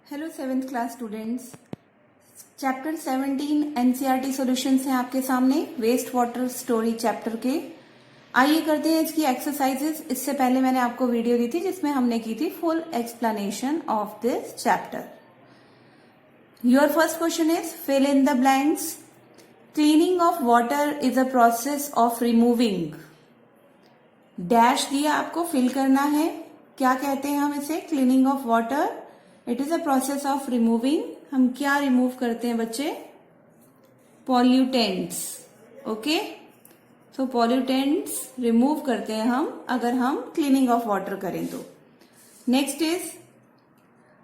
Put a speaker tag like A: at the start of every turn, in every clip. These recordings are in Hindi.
A: Hello 7th class students. Chapter 17 NCERT solutions हैं आपके सामने वेस्ट वाटर स्टोरी चैप्टर के। आइए करते हैं इसकी एक्सरसाइजेस। इससे पहले मैंने आपको वीडियो दी थी जिसमें हमने की थी full explanation of this chapter. Your first question is fill in the blanks. Cleaning of water is a process of removing dash दिया, आपको फिल करना है। क्या कहते हैं हम इसे? Cleaning of water it is a process of removing. हम क्या रिमूव करते हैं बच्चे? पॉल्यूटेंट्स। ओके, सो पॉल्यूटेंट्स रिमूव करते हैं हम अगर हम क्लीनिंग ऑफ वाटर करें तो। Next is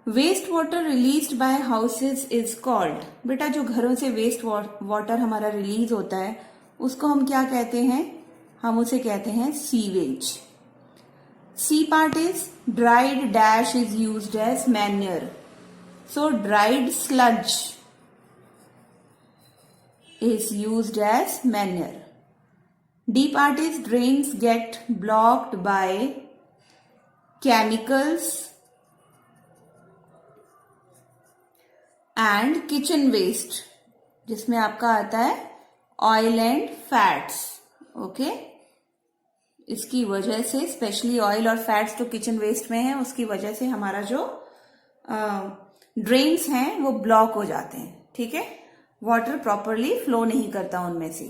A: waste water released by houses is called. बेटा जो घरों से वेस्ट वाटर हमारा रिलीज होता है उसको हम क्या कहते हैं? हम उसे कहते हैं sewage. C part is dried dash is used as manure. So dried sludge is used as manure. D part is drains get blocked by chemicals and kitchen waste, जिसमें आपका आता है oil and fats. Okay? इसकी वजह से स्पेशली ऑयल और फैट्स तो किचन वेस्ट में है, उसकी वजह से हमारा जो ड्रेन्स हैं वो ब्लॉक हो जाते हैं। ठीक है, वाटर प्रॉपरली फ्लो नहीं करता उनमें से।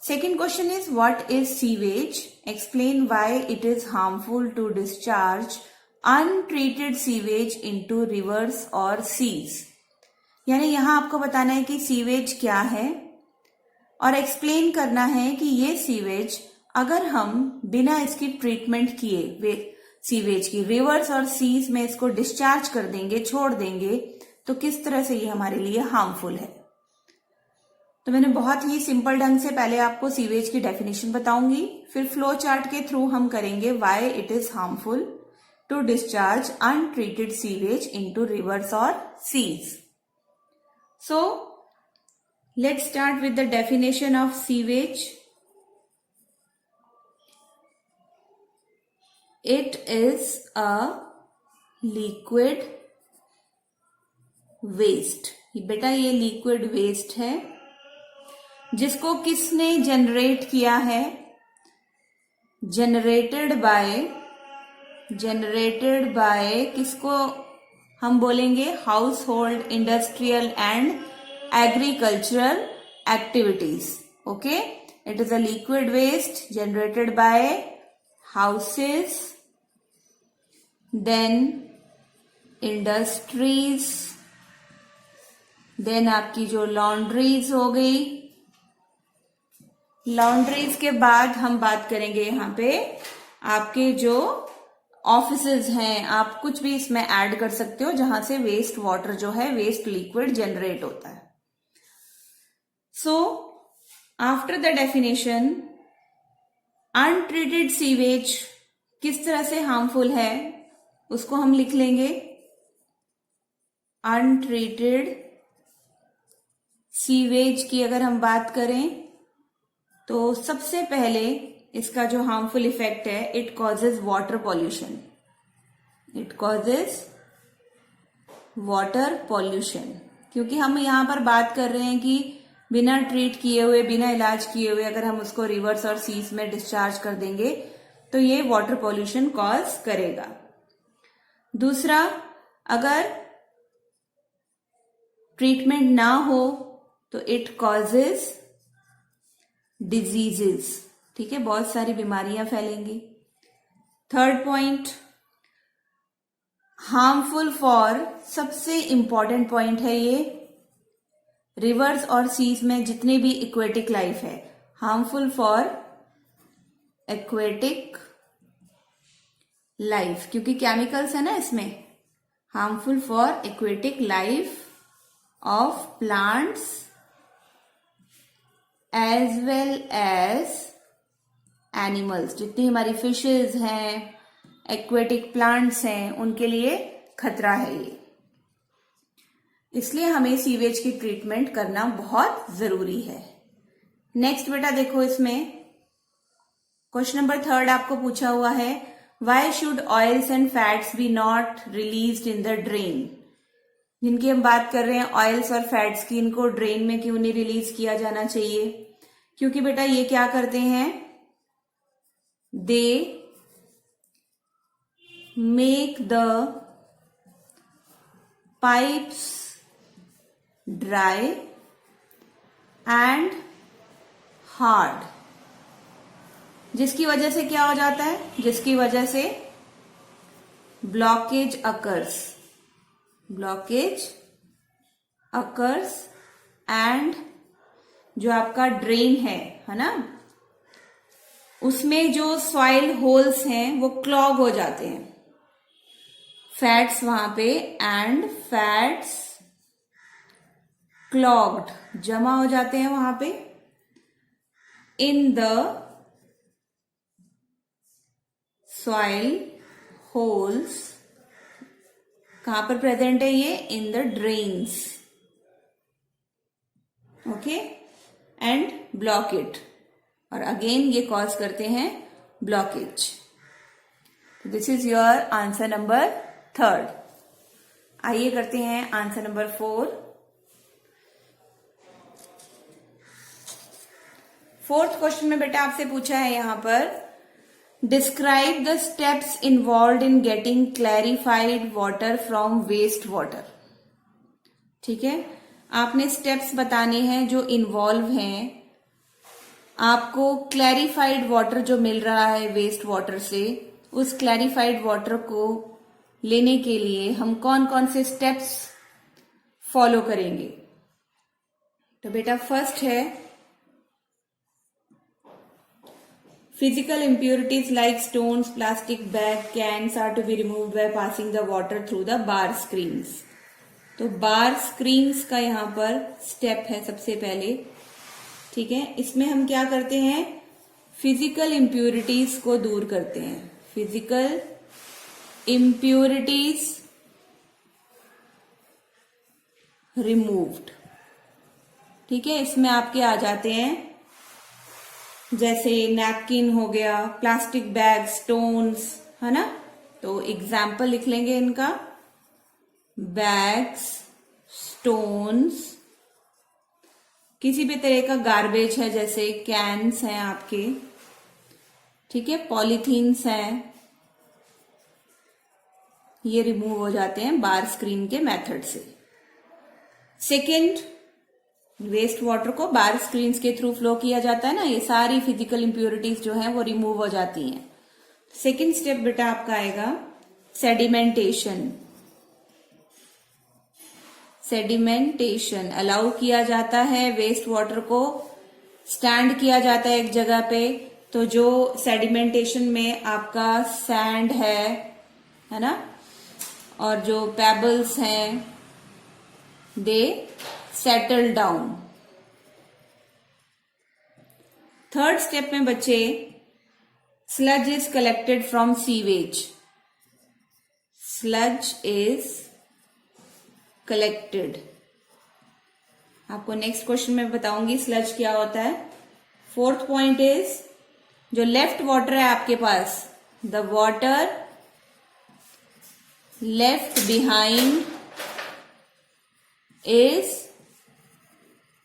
A: Second question is what is sewage? Explain why it is harmful to discharge untreated sewage into rivers और सीज। यानी यहां आपको बताना है कि सीवेज क्या है और एक्सप्लेन करना है कि ये सीवेज अगर हम बिना इसकी ट्रीटमेंट किए सीवेज की रिवर्स और सीज में इसको डिस्चार्ज कर देंगे, छोड़ देंगे, तो किस तरह से ये हमारे लिए हार्मफुल है। तो मैंने बहुत ही सिंपल ढंग से पहले आपको सीवेज की डेफिनेशन बताऊंगी, फिर फ्लो चार्ट के थ्रू हम करेंगे why it is harmful to discharge untreated sewage into rivers और seas. So let's start with the definition of sewage. It is a liquid waste। बेटा ये लिक्विड वेस्ट है जिसको किसने जनरेट किया है? जनरेटेड बाय किसको हम बोलेंगे? Household, industrial and agricultural activities. Okay, it is a liquid waste generated by houses, then industries, then आपकी जो लॉन्ड्रीज हो गई। लॉन्ड्रीज के बाद हम बात करेंगे यहाँ पे आपके जो ऑफिसेज हैं। आप कुछ भी इसमें ऐड कर सकते हो जहां से वेस्ट वाटर जो है, वेस्ट लिक्विड जनरेट होता है। So after the definition, untreated sewage किस तरह से हार्मफुल है उसको हम लिख लेंगे। अनट्रीटेड सीवेज की अगर हम बात करें तो सबसे पहले इसका जो हार्मफुल इफेक्ट है, it causes water pollution. It causes water pollution, क्योंकि हम यहां पर बात कर रहे हैं कि बिना ट्रीट किए हुए, बिना इलाज किए हुए अगर हम उसको रिवर्स और सीज में डिस्चार्ज कर देंगे तो ये वाटर पॉल्यूशन कॉज करेगा। दूसरा, अगर ट्रीटमेंट ना हो तो इट कॉजेज डिजीजेस। ठीक है, बहुत सारी बीमारियां फैलेंगी। थर्ड पॉइंट, हार्मफुल फॉर, सबसे इंपॉर्टेंट पॉइंट है ये, रिवर्स और सीज में जितनी भी एक्वेटिक लाइफ है, हार्मफुल फॉर एक्वेटिक लाइफ, क्योंकि केमिकल्स है ना इसमें। Harmful for aquatic life of plants as well as animals. जितनी हमारी फिशेज हैं, एक्वेटिक प्लांट्स हैं, उनके लिए खतरा है ये। इसलिए हमें सीवेज की ट्रीटमेंट करना बहुत जरूरी है। नेक्स्ट बेटा देखो, इसमें क्वेश्चन नंबर 3 आपको पूछा हुआ है why should oils and fats be not released in the drain? जिनकी हम बात कर रहे हैं ऑयल्स और फैट्स की, इनको ड्रेन में क्यों नहीं रिलीज किया जाना चाहिए? क्योंकि बेटा ये क्या करते हैं, they make the pipes dry and hard, जिसकी वजह से क्या हो जाता है, जिसकी वजह से ब्लॉकेज अकर्स एंड जो आपका ड्रेन है ना, उसमें जो सॉइल होल्स हैं वो क्लॉग हो जाते हैं, फैट्स वहां पे, एंड फैट्स क्लॉग्ड जमा हो जाते हैं वहां पे इन द सॉइल होल्स। कहां पर प्रेजेंट है ये? In the drains, okay, and block it, और अगेन ये कॉज करते हैं blockage. This is your answer number 3। आइए करते हैं आंसर नंबर 4। फोर्थ क्वेश्चन में बेटा आपसे पूछा है यहां पर, describe the steps involve in getting clarified water from waste water. ठीक है, आपने स्टेप्स बताने हैं जो इन्वॉल्व हैं, आपको क्लैरिफाइड वाटर जो मिल रहा है वेस्ट वाटर से, उस क्लैरिफाइड वाटर को लेने के लिए हम कौन कौन से स्टेप्स फॉलो करेंगे। तो बेटा फर्स्ट है, physical impurities like stones, plastic bag, cans are to be removed by passing the water through the bar screens। तो बार स्क्रीन्स का यहाँ पर स्टेप है सबसे पहले। ठीक है, इसमें हम क्या करते हैं, फिजिकल इम्प्यूरिटीज को दूर करते हैं, फिजिकल इम्प्यूरिटीज रिमूव्ड। ठीक है, इसमें आपके आ जाते हैं जैसे नैपकिन हो गया, प्लास्टिक बैग, स्टोन्स, है ना। तो एग्जाम्पल लिख लेंगे इनका, बैग्स, स्टोन्स, किसी भी तरह का गार्बेज है जैसे कैन्स हैं आपके, ठीक है, पॉलीथीन्स हैं, ये रिमूव हो जाते हैं बार स्क्रीन के मेथड से। सेकेंड, वेस्ट वाटर को बार स्क्रीन्स के थ्रू फ्लो किया जाता है ना, ये सारी फिजिकल इंप्योरिटीज जो हैं वो रिमूव हो जाती हैं। सेकेंड स्टेप बेटा आपका आएगा सेडिमेंटेशन। सेडिमेंटेशन अलाउ किया जाता है, वेस्ट वाटर को स्टैंड किया जाता है एक जगह पे, तो जो सेडिमेंटेशन में आपका सैंड है ना, और जो पेबल्स हैं, they settle down. Third step में बच्चे, sludge is collected from sewage. Sludge is collected, आपको नेक्स्ट क्वेश्चन में बताऊंगी स्लज क्या होता है। फोर्थ पॉइंट इज, जो लेफ्ट वाटर है आपके पास, the water left behind is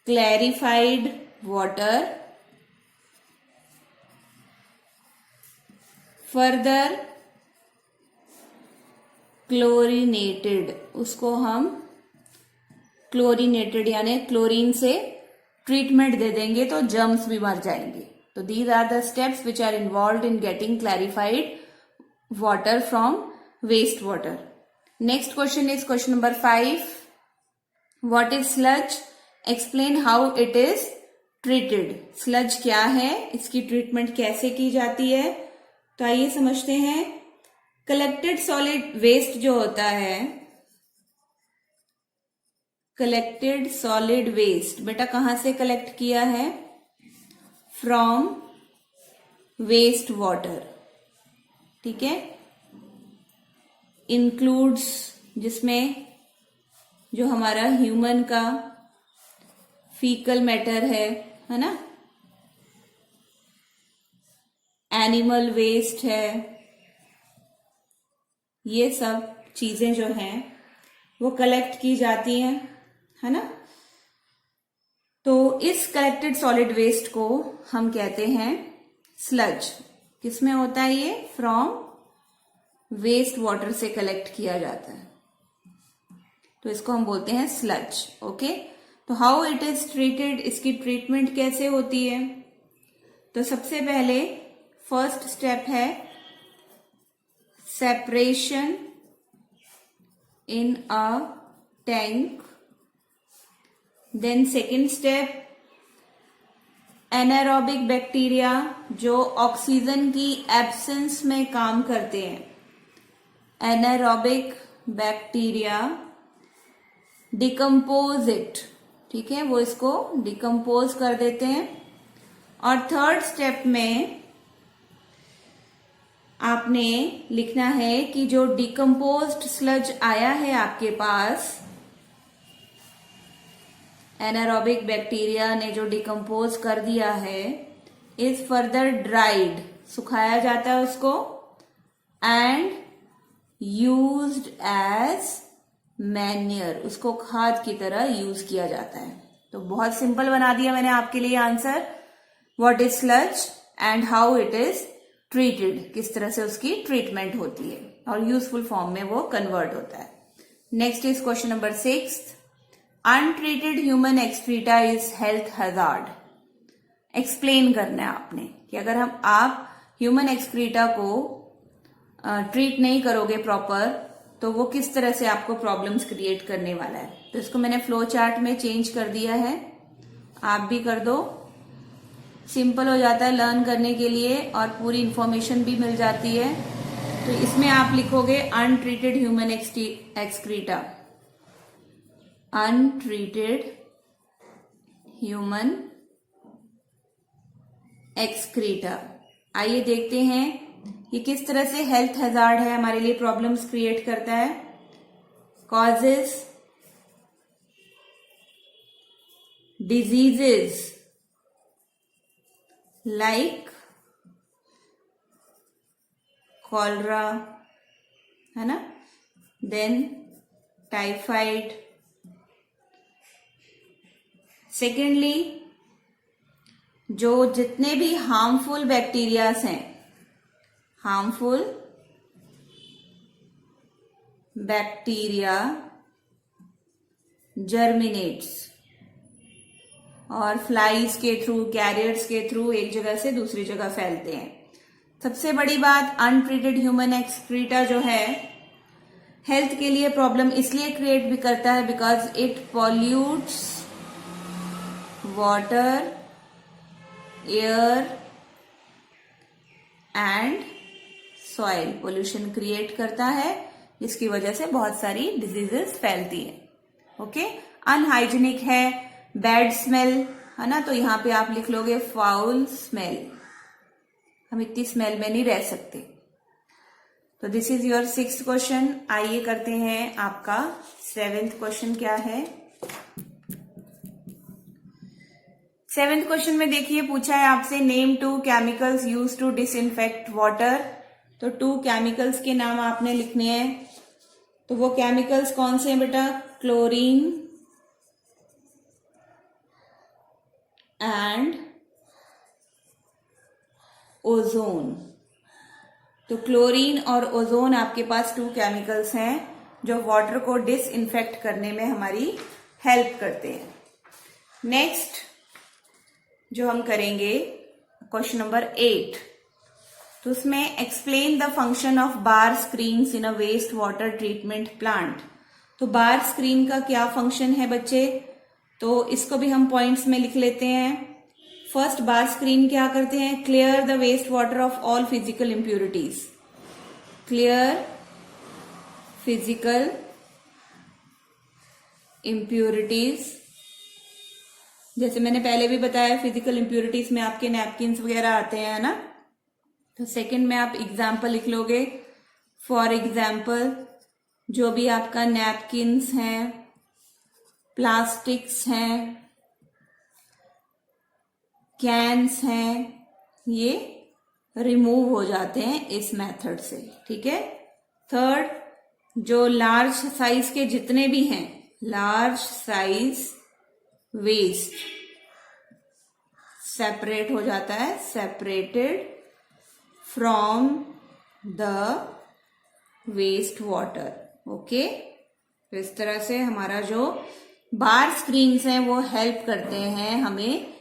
A: clarified water, further chlorinated, उसको हम क्लोरीनेटेड यानी क्लोरीन से ट्रीटमेंट दे देंगे तो जर्म्स भी मर जाएंगे। तो these are the steps which are involve in getting clarified water from waste water. Next question is question number 5, What is sludge? Explain how it is treated. Sludge क्या है, इसकी ट्रीटमेंट कैसे की जाती है, तो आइए समझते हैं। कलेक्टेड सॉलिड वेस्ट जो होता है, कलेक्टेड सॉलिड वेस्ट बेटा कहां से कलेक्ट किया है, फ्रॉम वेस्ट वाटर। ठीक है, इंक्लूड्स, जिसमें जो हमारा ह्यूमन का फीकल मैटर है ना, एनिमल वेस्ट है, ये सब चीजें जो हैं वो कलेक्ट की जाती हैं, है ना। तो इस कलेक्टेड सॉलिड वेस्ट को हम कहते हैं स्लज। किसमें होता है ये? फ्रॉम वेस्ट वाटर से कलेक्ट किया जाता है, तो इसको हम बोलते हैं स्लज। ओके, तो हाउ इट इज ट्रीटेड, इसकी ट्रीटमेंट कैसे होती है? तो सबसे पहले फर्स्ट स्टेप है separation in a tank. Then second step, anaerobic bacteria जो ऑक्सीजन की एब्सेंस में काम करते हैं, एनारोबिक बैक्टीरिया डिकम्पोज इट, ठीक है, वो इसको डिकम्पोज कर देते हैं। और थर्ड स्टेप में आपने लिखना है कि जो डिकम्पोज्ड स्लज आया है आपके पास, एनारोबिक बैक्टीरिया ने जो डिकम्पोज कर दिया है, इज फर्दर ड्राइड, सुखाया जाता है उसको, एंड यूज्ड एज मैन्योर, उसको खाद की तरह यूज किया जाता है। तो बहुत सिंपल बना दिया मैंने आपके लिए answer, what is sludge and how it is treated, किस तरह से उसकी ट्रीटमेंट होती है और यूजफुल फॉर्म में वो कन्वर्ट होता है। Next is question number 6, untreated human excreta is health hazard. Explain करना है आपने कि अगर आप ह्यूमन एक्सक्रीटा को ट्रीट नहीं करोगे प्रॉपर, तो वो किस तरह से आपको प्रॉब्लम्स क्रिएट करने वाला है। तो इसको मैंने फ्लो चार्ट में चेंज कर दिया है, आप भी कर दो, सिंपल हो जाता है लर्न करने के लिए और पूरी इंफॉर्मेशन भी मिल जाती है। तो इसमें आप लिखोगे untreated human excreta, untreated human excreta. आइए देखते हैं ये किस तरह से हेल्थ हैजार्ड है, हमारे लिए प्रॉब्लम्स क्रिएट करता है। कॉजेज डिजीजेस लाइक कॉलरा, है ना, देन टाइफाइड। सेकेंडली, जो जितने भी हार्मफुल बैक्टीरियाज हैं, हार्मफुल बैक्टीरिया जर्मिनेट्स और फ्लाइज के थ्रू, कैरियर्स के थ्रू एक जगह से दूसरी जगह फैलते हैं। सबसे बड़ी बात, अनट्रीटेड ह्यूमन एक्सक्रीटा जो है हेल्थ के लिए प्रॉब्लम इसलिए क्रिएट भी करता है because it pollutes water, air and soil. Pollution create करता है जिसकी वजह से बहुत सारी डिजीजेस फैलती है। ओके, अनहाइजीनिक है, बैड स्मेल, है ना, तो यहां पे आप लिख लोगे फाउल स्मेल, हम इतनी स्मेल में नहीं रह सकते। तो this is your 6th question. आइए करते हैं आपका 7th क्वेश्चन क्या है। 7th क्वेश्चन में देखिए पूछा है आपसे, name 2 chemicals use to disinfect water. तो 2 केमिकल्स के नाम आपने लिखने हैं। तो वो केमिकल्स कौन से हैं बेटा? Chlorine and ozone. तो क्लोरीन और ओजोन आपके पास 2 केमिकल्स हैं जो वाटर को डिसइंफेक्ट करने में हमारी हेल्प करते हैं। नेक्स्ट जो हम करेंगे क्वेश्चन नंबर 8, तो उसमें explain the function of bar screens in a waste water treatment plant. तो बार स्क्रीन का क्या फंक्शन है बच्चे? तो इसको भी हम पॉइंट्स में लिख लेते हैं। फर्स्ट, बार स्क्रीन क्या करते हैं? Clear the waste water of all physical impurities, clear physical impurities. जैसे मैंने पहले भी बताया, फिजिकल इम्प्यूरिटीज में आपके नैपकिन्स वगैरह आते हैं ना। तो सेकंड में आप एग्जाम्पल लिख लोगे। फॉर एग्जाम्पल, जो भी आपका नैपकिन्स हैं, प्लास्टिक्स हैं, कैन्स हैं, ये रिमूव हो जाते हैं इस मेथड से। ठीक है। थर्ड, जो लार्ज साइज के जितने भी हैं, लार्ज साइज वेस्ट सेपरेट हो जाता है, separated from the waste water. Okay, तो इस तरह से हमारा जो बार स्क्रीन्स हैं वो हेल्प करते हैं हमें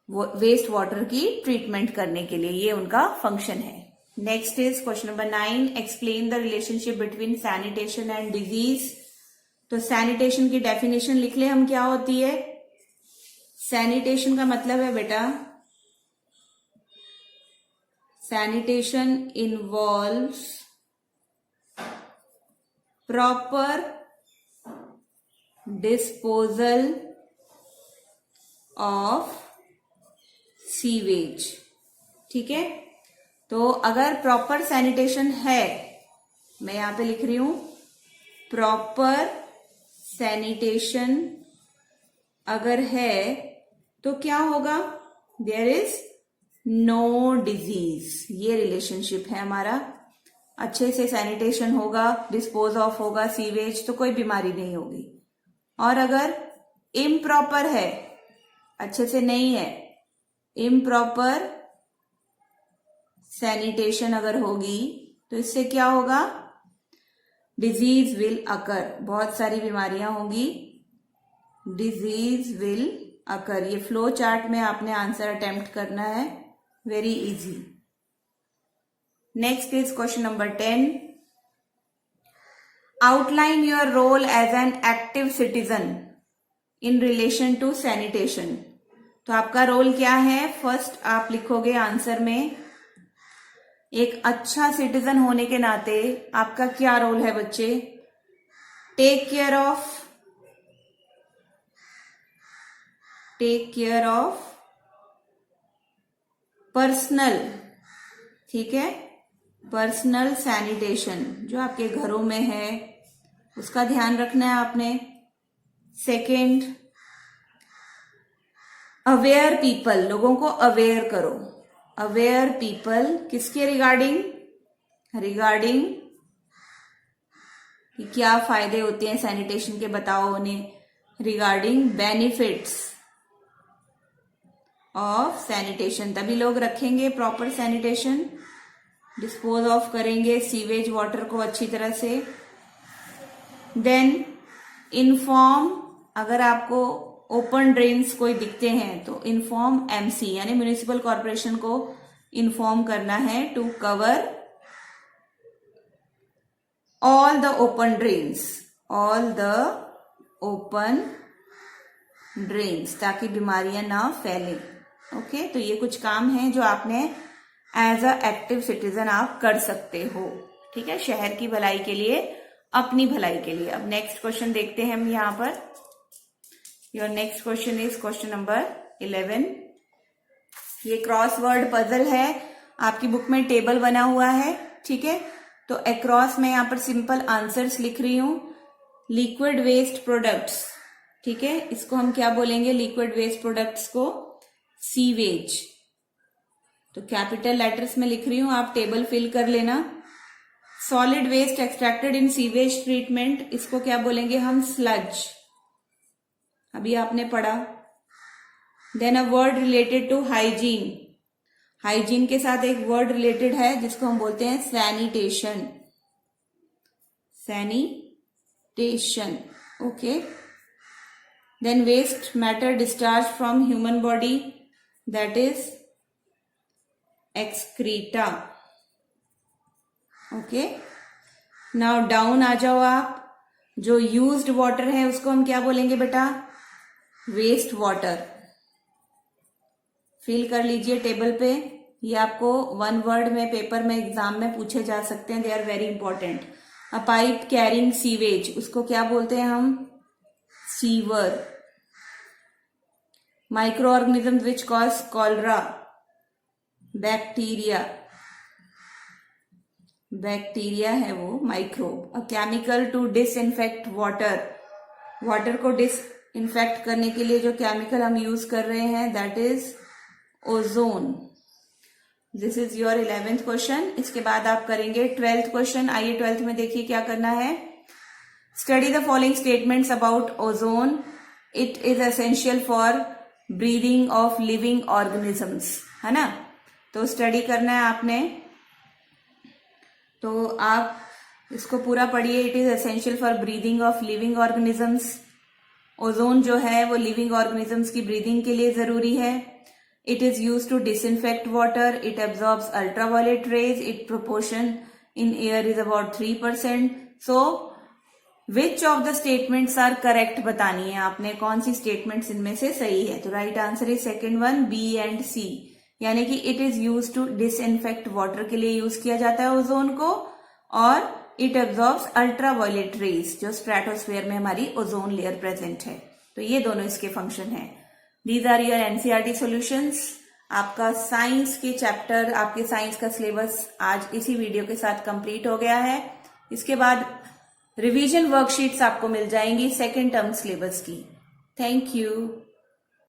A: वेस्ट वाटर की ट्रीटमेंट करने के लिए, ये उनका फंक्शन है। Next is question number 9, explain the relationship between sanitation and disease. तो सैनिटेशन की डेफिनेशन लिख ले हम, क्या होती है। सैनिटेशन का मतलब है बेटा, sanitation involves proper disposal of sewage. ठीक है, तो अगर प्रॉपर सैनिटेशन है, मैं यहां पे लिख रही हूं प्रॉपर सैनिटेशन अगर है तो क्या होगा, देयर इज नो डिजीज। ये रिलेशनशिप है हमारा। अच्छे से सैनिटेशन होगा, डिस्पोज ऑफ होगा सीवेज, तो कोई बीमारी नहीं होगी। और अगर इम्प्रॉपर है, अच्छे से नहीं है, इम्प्रॉपर सैनिटेशन अगर होगी तो इससे क्या होगा, डिजीज विल अकर, बहुत सारी बीमारियां होंगी, डिजीज विल अकर। ये फ्लो चार्ट में आपने आंसर अटेम्प्ट करना है, very easy. Next is question number 10, outline your role as an active citizen in relation to sanitation. तो आपका रोल क्या है, फर्स्ट आप लिखोगे आंसर में, एक अच्छा सिटीजन होने के नाते आपका क्या रोल है बच्चे। टेक केयर ऑफ पर्सनल, ठीक है, पर्सनल सैनिटेशन जो आपके घरों में है उसका ध्यान रखना है आपने। सेकेंड, अवेयर पीपल, लोगों को अवेयर करो। अवेयर पीपल किसके रिगार्डिंग, कि क्या फायदे होते हैं सैनिटेशन के, बताओ उन्हें। रिगार्डिंग बेनिफिट्स ऑफ सैनिटेशन, तभी लोग रखेंगे प्रॉपर सैनिटेशन, डिस्पोज ऑफ करेंगे सीवेज वाटर को अच्छी तरह से। देन इन्फॉर्म, अगर आपको ओपन ड्रेन्स कोई दिखते हैं तो इन्फॉर्म एमसी यानी म्युनिसिपल कॉर्पोरेशन को इन्फॉर्म करना है to cover all the open drains, ताकि बीमारियां ना फैलें। ओके, तो ये कुछ काम है जो आपने एज अ एक्टिव सिटीजन आप कर सकते हो। ठीक है, शहर की भलाई के लिए, अपनी भलाई के लिए। अब नेक्स्ट क्वेश्चन देखते हैं हम यहां पर। Your next question is question number 11। ये क्रॉसवर्ड पजल है, आपकी बुक में टेबल बना हुआ है। ठीक है, तो अक्रॉस में यहां पर सिंपल आंसर्स लिख रही हूं। लिक्विड वेस्ट प्रोडक्ट्स, ठीक है, इसको हम क्या बोलेंगे, लिक्विड वेस्ट प्रोडक्ट्स को सीवेज। तो कैपिटल लेटर्स में लिख रही हूं, आप टेबल फिल कर लेना। Solid waste extracted in sewage treatment, इसको क्या बोलेंगे हम, स्लज, अभी आपने पढ़ा। Then a word related to hygiene, hygiene के साथ एक वर्ड रिलेटेड है जिसको हम बोलते हैं sanitation, okay. Then waste matter discharge from human body, that is excreta, okay. Now down आ जाओ आप, जो यूज्ड वाटर है उसको हम क्या बोलेंगे बेटा, वेस्ट वाटर। फिल कर लीजिए टेबल पे, ये आपको वन वर्ड में पेपर में एग्जाम में पूछे जा सकते हैं, they are very important. A pipe carrying sewage, उसको क्या बोलते हैं हम, sewer. Micro organism which cause cholera, bacteria है वो, microbe. A chemical to disinfect water, water को डिसइंफेक्ट करने के लिए जो केमिकल हम यूज कर रहे हैं that is ozone. This is your 11th question. इसके बाद आप करेंगे 12th क्वेश्चन। आइए 12th में देखिए क्या करना है। Study the following statements about ozone, it is essential for breathing of living organisms, है ना। तो स्टडी करना है आपने, तो आप इसको पूरा पढ़िए। It is essential for breathing of living organisms. Ozone जो है वो लिविंग ऑर्गेनिजम्स की ब्रीदिंग के लिए जरूरी है। It is use to disinfect water, it absorbs ultraviolet rays, it proportion in air is about 3%। So which of the statements are correct बतानी है आपने, कौन सी स्टेटमेंट्स इनमें से सही है। तो right answer is second one, B and C, यानी कि it is use to disinfect water के लिए यूज किया जाता है ओजोन को, और इट एब्जॉर्ब्स अल्ट्रावायलेट रेज, जो स्ट्रेटोस्फेयर में हमारी ओजोन लेयर प्रेजेंट है। तो ये दोनों इसके फंक्शन है। These are your NCERT solutions. आपका साइंस के चैप्टर, आपके साइंस का सिलेबस आज इसी वीडियो के साथ कंप्लीट हो गया है। इसके बाद रिवीजन वर्कशीट्स आपको मिल जाएंगी सेकेंड टर्म सिलेबस की। Thank you.